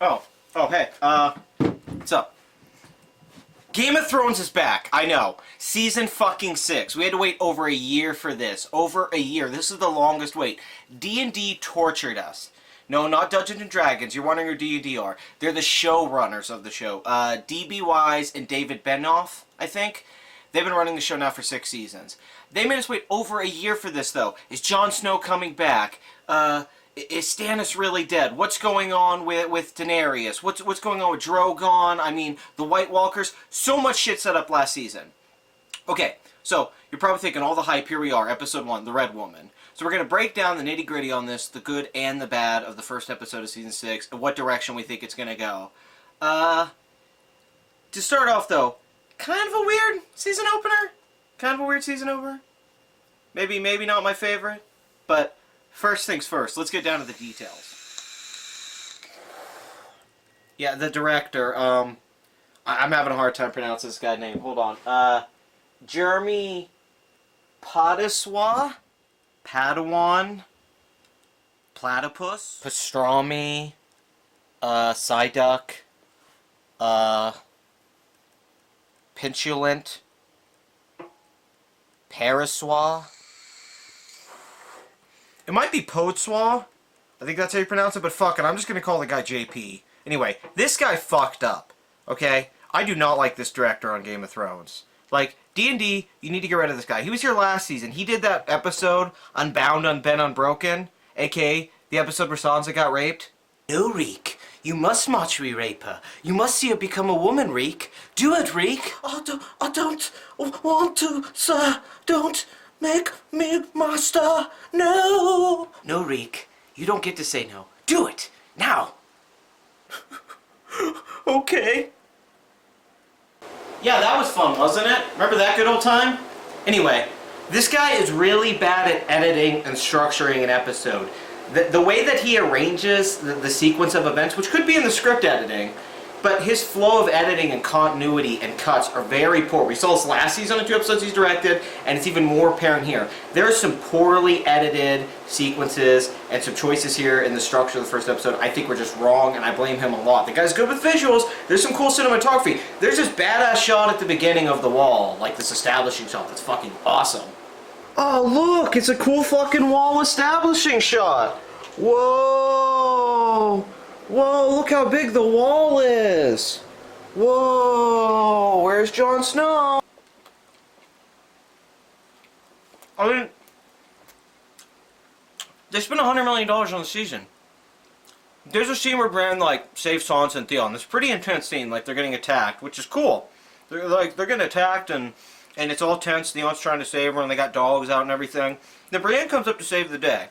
Hey, what's up? Game of Thrones is back. I know. Season fucking 6. We had to wait over a year for this. Over a year. This is the longest wait. D&D tortured us. No, not Dungeons and Dragons. You're wondering who D&D are. They're the showrunners of the show. D.B. Wise and David Benioff, I think. They've been running the show now for 6 seasons. They made us wait over a year for this, though. Is Jon Snow coming back? Is Stannis really dead? What's going on with Daenerys? What's going on with Drogon? I mean, the White Walkers. So much shit set up last season. Okay, so you're probably thinking all the hype. Here we are, episode 1, The Red Woman. So we're going to break down the nitty-gritty on this, the good and the bad of the first episode of season 6, and what direction we think it's going to go. To start off, though, kind of a weird season opener. Kind of a weird season opener. Maybe not my favorite, but first things first, let's get down to the details. Yeah, the director, I'm having a hard time pronouncing this guy's name. Hold on. Jeremy Padawan? Platypus? Pastrami? Psyduck? Pinsulent? Parasois? It might be Podswa. I think that's how you pronounce it, but fuck it. I'm just going to call the guy JP. Anyway, this guy fucked up. Okay? I do not like this director on Game of Thrones. Like, D&D, you need to get rid of this guy. He was here last season. He did that episode, Unbound, Unbent, Unbroken, a.k.a. the episode where Sansa got raped. No, Reek. You must not re-rape her. You must see her become a woman, Reek. Do it, Reek. I don't want to, sir. Don't make me master. No. No, Reek. You don't get to say no. Do it. Now. Okay. Yeah, that was fun, wasn't it? Remember that good old time? Anyway, this guy is really bad at editing and structuring an episode. The way that he arranges the sequence of events, which could be in the script editing, but his flow of editing and continuity and cuts are very poor. We saw this last season in 2 episodes he's directed, and it's even more apparent here. There are some poorly edited sequences and some choices here in the structure of the first episode I think were just wrong, and I blame him a lot. The guy's good with visuals. There's some cool cinematography. There's this badass shot at the beginning of the wall, like this establishing shot that's fucking awesome. Oh, look! It's a cool fucking wall establishing shot! Whoa! Whoa, look how big the wall is! Whoa! Where's Jon Snow? I mean, they spent $100 million on the season. There's a scene where Bran, like, saves Sansa and Theon. This pretty intense scene, like, they're getting attacked, which is cool. They're getting attacked, and it's all tense. Theon's trying to save her, and they got dogs out and everything. Then Bran comes up to save the day.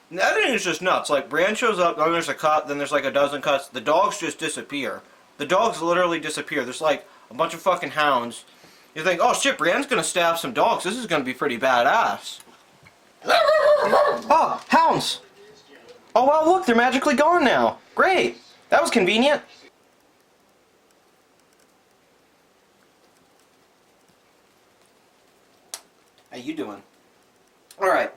And the editing is just nuts. Like, Bran shows up, then there's a cut, then there's like a dozen cuts. The dogs just disappear. The dogs literally disappear. There's like a bunch of fucking hounds. You think, oh shit, Bran's gonna stab some dogs. This is gonna be pretty badass. Oh, hounds! Oh wow, look, they're magically gone now. Great. That was convenient. How you doing? Alright.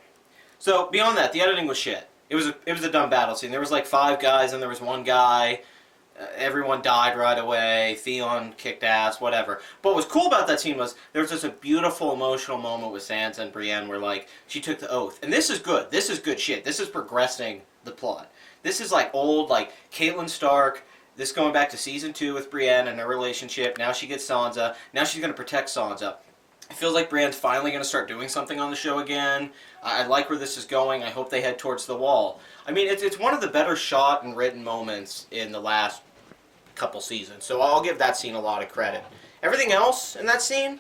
So, beyond that, the editing was shit. It was a dumb battle scene. There was like 5 guys and there was 1 guy. Everyone died right away. Theon kicked ass, whatever. But what was cool about that scene was there was just a beautiful emotional moment with Sansa and Brienne where, like, she took the oath. And this is good. This is good shit. This is progressing the plot. This is like old, like, Catelyn Stark. This going back to season 2 with Brienne and her relationship. Now she gets Sansa. Now she's going to protect Sansa. It feels like Brienne's finally going to start doing something on the show again. I like where this is going. I hope they head towards the wall. I mean, it's one of the better shot and written moments in the last couple seasons. So I'll give that scene a lot of credit. Everything else in that scene,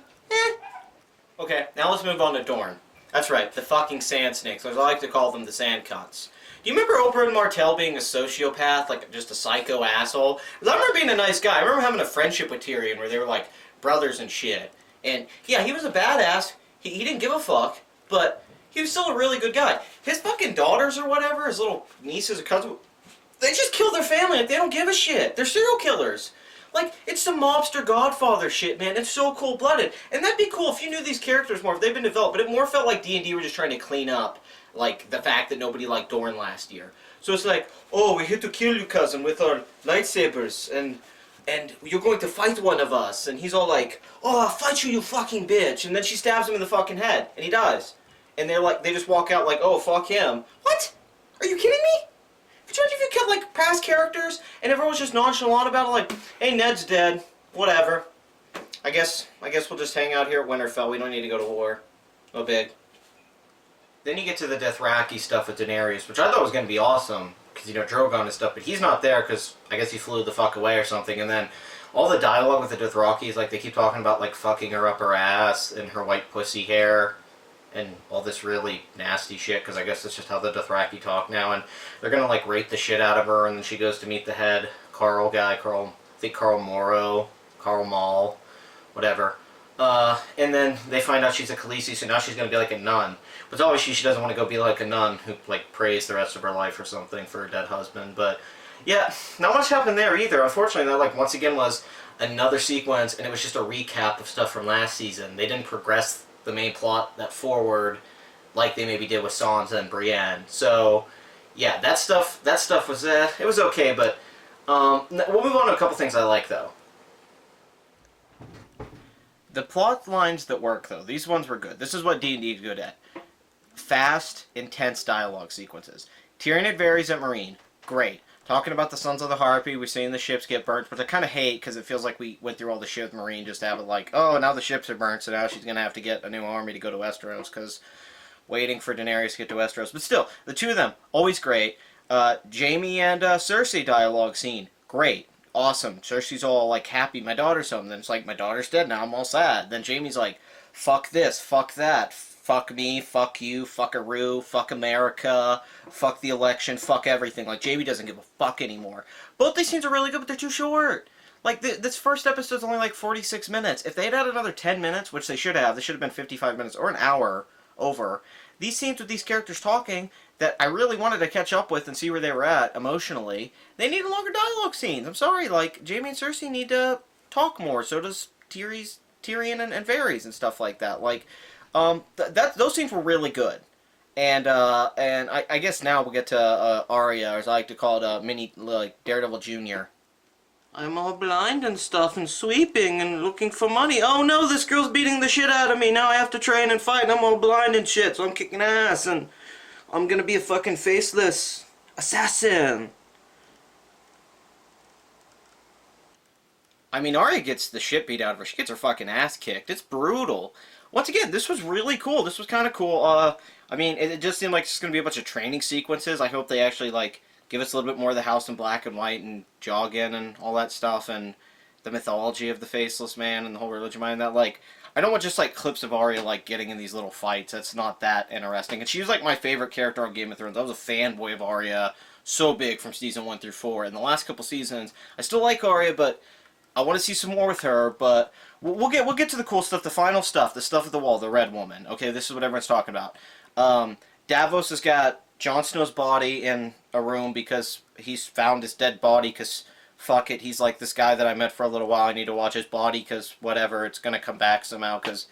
Okay, now let's move on to Dorne. That's right, the fucking sand snakes, or as I like to call them, the sand cunts. Do you remember Oberyn Martell being a sociopath, like just a psycho asshole? Because I remember being a nice guy. I remember having a friendship with Tyrion where they were like brothers and shit. And yeah, he was a badass. He didn't give a fuck, but he was still a really good guy. His fucking daughters or whatever, his little nieces or cousins, they just kill their family. Like, they don't give a shit. They're serial killers. Like, it's some mobster Godfather shit, man. It's so cold-blooded. And that'd be cool if you knew these characters more, if they've been developed. But it more felt like D&D were just trying to clean up, like, the fact that nobody liked Dorne last year. So it's like, oh, we're here to kill you, cousin, with our lightsabers, and you're going to fight one of us. And he's all like, oh, I'll fight you, you fucking bitch. And then she stabs him in the fucking head, and he dies. And they're like, they just walk out like, oh, fuck him. What? Are you kidding me? Could you imagine if you killed like past characters and everyone was just nonchalant about it, like, hey, Ned's dead, whatever. I guess we'll just hang out here at Winterfell. We don't need to go to war. No big. Then you get to the Dothraki stuff with Daenerys, which I thought was going to be awesome, because, you know, Drogon and stuff, but he's not there because I guess he flew the fuck away or something, and then all the dialogue with the Dothraki is like, they keep talking about, like, fucking her up her ass and her white pussy hair and all this really nasty shit, because I guess that's just how the Dothraki talk now, and they're going to, like, rape the shit out of her, and then she goes to meet the head Carl guy, I think Carl Morrow, Carl Mall, whatever. And then they find out she's a Khaleesi, so now she's going to be like a nun. But obviously she doesn't want to go be like a nun who, like, prays the rest of her life or something for her dead husband. But, yeah, not much happened there either. Unfortunately, that, like, once again was another sequence, and it was just a recap of stuff from last season. They didn't progress the main plot that forward like they maybe did with Sansa and Brienne. So, yeah, that stuff was, it was okay, but, we'll move on to a couple things I like, though. The plot lines that work, though, these ones were good. This is what D&D is good at. Fast, intense dialogue sequences. Tyrion and Varys at Marine, great. Talking about the Sons of the Harpy, we're seeing the ships get burnt, which I kind of hate, because it feels like we went through all the shit with Marine just to have it like, oh, now the ships are burnt, so now she's going to have to get a new army to go to Westeros, because waiting for Daenerys to get to Westeros. But still, the two of them, always great. Jaime and Cersei dialogue scene, great. Awesome. Cersei's all like happy, my daughter's home. Then it's like, my daughter's dead, now I'm all sad. Then Jaime's like, fuck this, fuck that, fuck me, fuck you, fuckaroo, fuck America, fuck the election, fuck everything. Like, Jaime doesn't give a fuck anymore. Both these scenes are really good, but they're too short. Like, this first episode's only like 46 minutes. If they had another 10 minutes, which they should have been 55 minutes, or an hour over, these scenes with these characters talking that I really wanted to catch up with and see where they were at emotionally, they need longer dialogue scenes. I'm sorry, like, Jaime and Cersei need to talk more. So does Tyrion and Varys and stuff like that. Like, those scenes were really good. And I guess now we'll get to Arya, or as I like to call it, mini, like, Daredevil Jr. I'm all blind and stuff and sweeping and looking for money. Oh no, this girl's beating the shit out of me. Now I have to train and fight and I'm all blind and shit, so I'm kicking ass and I'm gonna be a fucking faceless assassin. I mean, Arya gets the shit beat out of her. She gets her fucking ass kicked. It's brutal. Once again, this was really cool. This was kind of cool. I mean, it just seemed like it's going to be a bunch of training sequences. I hope they actually, like, give us a little bit more of the House in Black and White and jogging and all that stuff and the mythology of the Faceless Man and the whole religion behind that. Like, I don't want just, like, clips of Arya, like, getting in these little fights. That's not that interesting. And she was, like, my favorite character on Game of Thrones. I was a fanboy of Arya so big from season 1 through 4. And the last couple seasons, I still like Arya, but I want to see some more with her. But we'll get to the cool stuff, the final stuff, the stuff at the wall, the Red Woman. Okay, this is what everyone's talking about. Davos has got Jon Snow's body in a room because he's found his dead body because fuck it, he's like, this guy that I met for a little while, I need to watch his body because whatever, it's going to come back somehow because,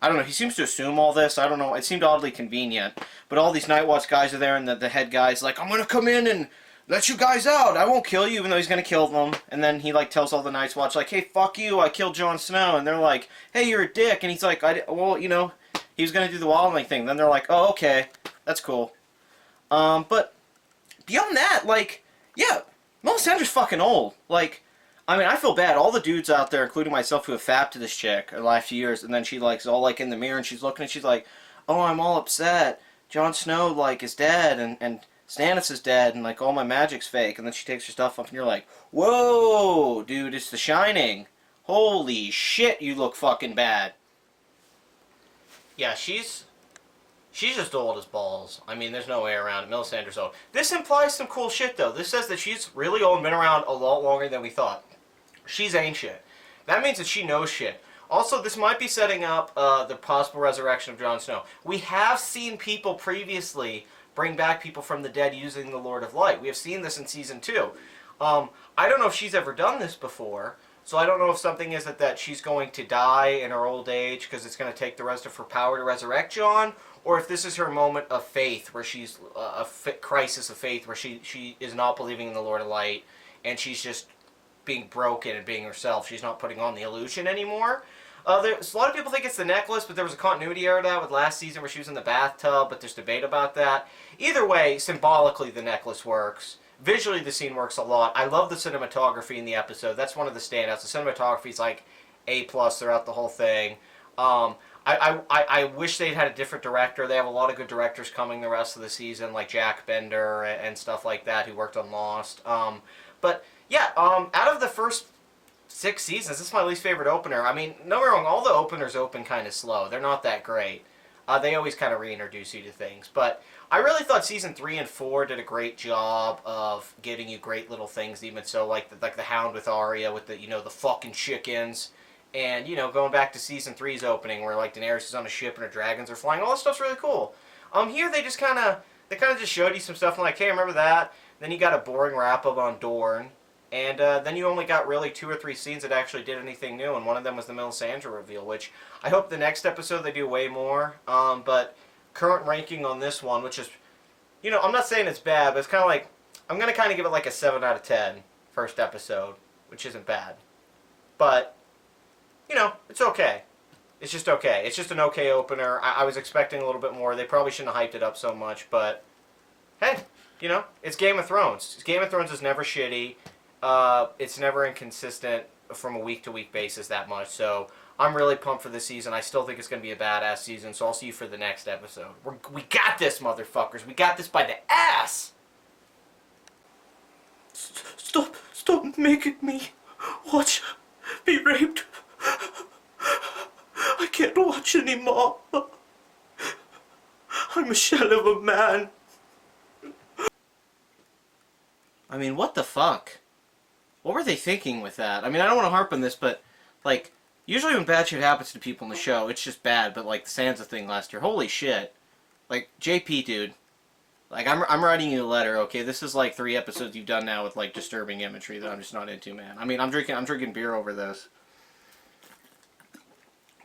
I don't know, he seems to assume all this, I don't know, it seemed oddly convenient, but all these Night Watch guys are there and the head guy's like, I'm going to come in and let you guys out, I won't kill you, even though he's going to kill them, and then he like tells all the Night's Watch like, hey, fuck you, I killed Jon Snow, and they're like, hey, you're a dick, and he's like, well, you know, he was going to do the wildling thing, then they're like, oh, okay, that's cool. But beyond that, like, yeah, Melisandre's fucking old. Like, I mean, I feel bad. All the dudes out there, including myself, who have fapped to this chick in the last few years, and then she, like, is all, like, in the mirror, and she's looking, and she's like, oh, I'm all upset. Jon Snow, like, is dead, and Stannis is dead, and, like, all my magic's fake. And then she takes her stuff off, and you're like, whoa, dude, it's The Shining. Holy shit, you look fucking bad. Yeah, she's just old as balls. I mean, there's no way around it. Melisandre's old. This implies some cool shit, though. This says that she's really old and been around a lot longer than we thought. She's ancient. That means that she knows shit. Also, this might be setting up the possible resurrection of Jon Snow. We have seen people previously bring back people from the dead using the Lord of Light. We have seen this in Season 2. I don't know if she's ever done this before, So I don't know if something is that she's going to die in her old age because it's going to take the rest of her power to resurrect John, or if this is her moment of faith where she's crisis of faith where she is not believing in the Lord of Light and she's just being broken and being herself. She's not putting on the illusion anymore. There's a lot of people think it's the necklace, but there was a continuity error to that with last season where she was in the bathtub, but there's debate about that. Either way, symbolically the necklace works. Visually the scene works a lot. I love the cinematography in the episode. That's one of the standouts. The cinematography is like A+ throughout the whole thing. I wish they'd had a different director. They have a lot of good directors coming the rest of the season, like Jack Bender and stuff like that, who worked on Lost. But yeah, out of the first 6 seasons, this is my least favorite opener. I mean, don't get me wrong, all the openers open kind of slow. They're not that great. They always kind of reintroduce you to things. But I really thought season 3 and 4 did a great job of giving you great little things. Even so, like the Hound with Arya, with the the fucking chickens, and going back to season 3's opening where like Daenerys is on a ship and her dragons are flying. All that stuff's really cool. Here they just kind of just showed you some stuff. I'm like, hey, remember that? Then you got a boring wrap up on Dorne. And then you only got really 2 or 3 scenes that actually did anything new, and one of them was the Melisandre reveal, which I hope the next episode they do way more. But current ranking on this one, which is, I'm not saying it's bad, but it's kind of like, I'm going to kind of give it like a 7 out of 10 first episode, which isn't bad. But, it's okay. It's just okay. It's just an okay opener. I was expecting a little bit more. They probably shouldn't have hyped it up so much, but hey, it's Game of Thrones. Game of Thrones is never shitty. It's never inconsistent from a week-to-week basis that much, so I'm really pumped for this season. I still think it's going to be a badass season, so I'll see you for the next episode. We got this, motherfuckers. We got this by the ass! Stop making me watch be raped. I can't watch anymore. I'm a shell of a man. I mean, what the fuck? What were they thinking with that? I mean, I don't want to harp on this, but, like, usually when bad shit happens to people in the show, it's just bad, but, like, the Sansa thing last year, holy shit. Like, JP, dude. Like, I'm writing you a letter, okay? This is, like, 3 episodes you've done now with, like, disturbing imagery that I'm just not into, man. I mean, I'm drinking beer over this.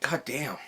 God damn.